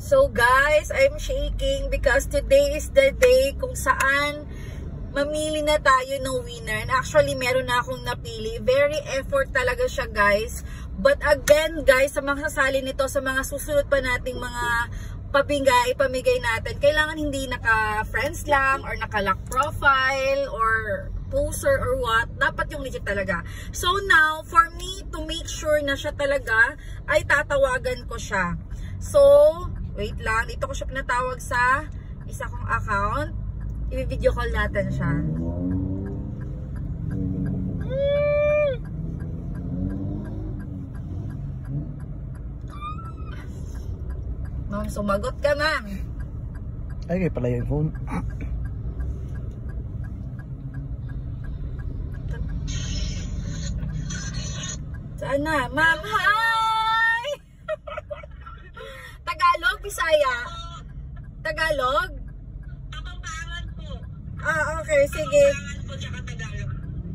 So guys, I'm shaking because today is the day kung saan mamili na tayo ng winner. And actually, meron na akong napili. Very effort talaga siya, guys. But again, guys, sa mga sasali nito, sa mga susunod pa nating mga ipamigay natin, kailangan hindi naka-friends lang or naka-lock profile or poster or what. Dapat yung legit talaga. So now, for me to make sure na siya talaga, ay tatawagan ko siya. So, wait lang. Dito ko siya pinatawag sa isa kong account. I-video call natin siya. Ma'am, sumagot ka, ma'am. Ay, kayo pala yung phone. Saan na? Ma'am, hi! Tagalog, Bisaya? Tagalog? Ah, okay. Sige.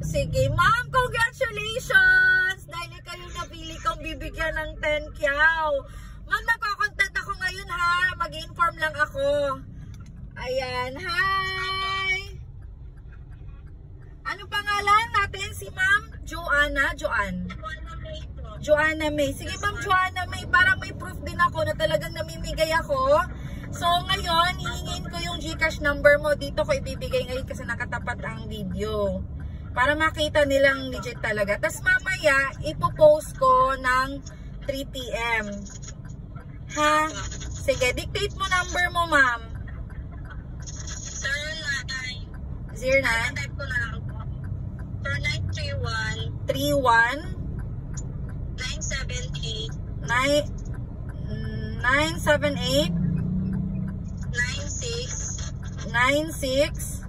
Sige. Ma'am, congratulations! Dahil ikaw yung napili kong bibigyan ng 10 kyaw. Ma'am, nagko-content ako ngayon ha. Mag-inform lang ako. Ayan. Hi! Anong pangalan natin? Si Ma'am Joanna? Joanna May. Sige Ma'am Joanna May, para may proof din ako na talagang namimigay ako. So ngayon, hihingin ko yung GCash number mo. Dito ko ibibigay ngayon kasi nakatapat ang video. Para makita nilang legit talaga. Tapos mamaya, ipopost ko ng 3 PM. Ha? Sige, dictate mo number mo, ma'am. 09. 09? Type ko na lang po. 4931 978 96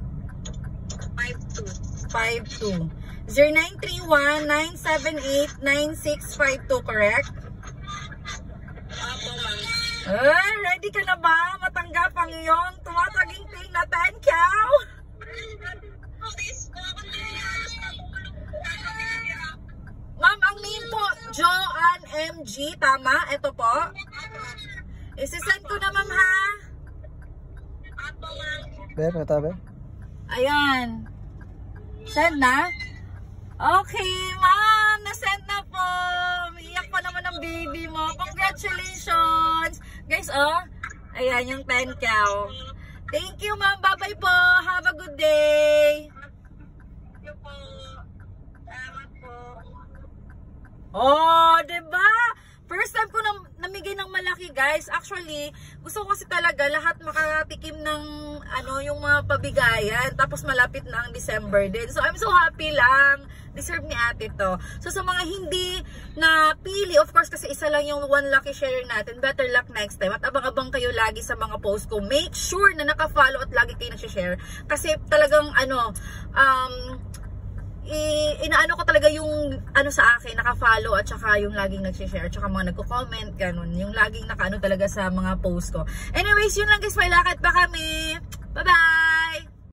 52 0931 978 9652, correct? Ready ka na ba matanggap ang iyong tumataginting na 10 kyaw? Ma'am, ang name po, Joanne MG, tama? Ito po. Isisend ko na, ma'am, ha? Be. Ayan. Send na? Okay, ma'am. Na-send na po. Iyak pa naman ang baby mo. Congratulations. Guys, oh. Ayan yung 10 kyaw. Thank you, ma'am. Bye-bye po. Have a good day. Thank you po. Salamat po. Oh, diba? First time ko namigay ng malaki, guys. Actually, gusto ko kasi talaga lahat makatikim ng yung mga pabigayan. Tapos malapit na ang December din. So, I'm so happy lang. Deserve ni ate to. So, sa mga hindi na pili, of course, kasi isa lang yung one lucky share natin. Better luck next time. At abang-abang kayo lagi sa mga post ko. Make sure na naka-follow at lagi kayo nag-share. Kasi talagang, inaano ko talaga yung sa akin, naka-follow at saka yung laging nag-share at saka mga nagko-comment, ganun. Yung laging naka-ano talaga sa mga post ko. Anyways, yun lang guys, may lakad pa kami. Bye-bye!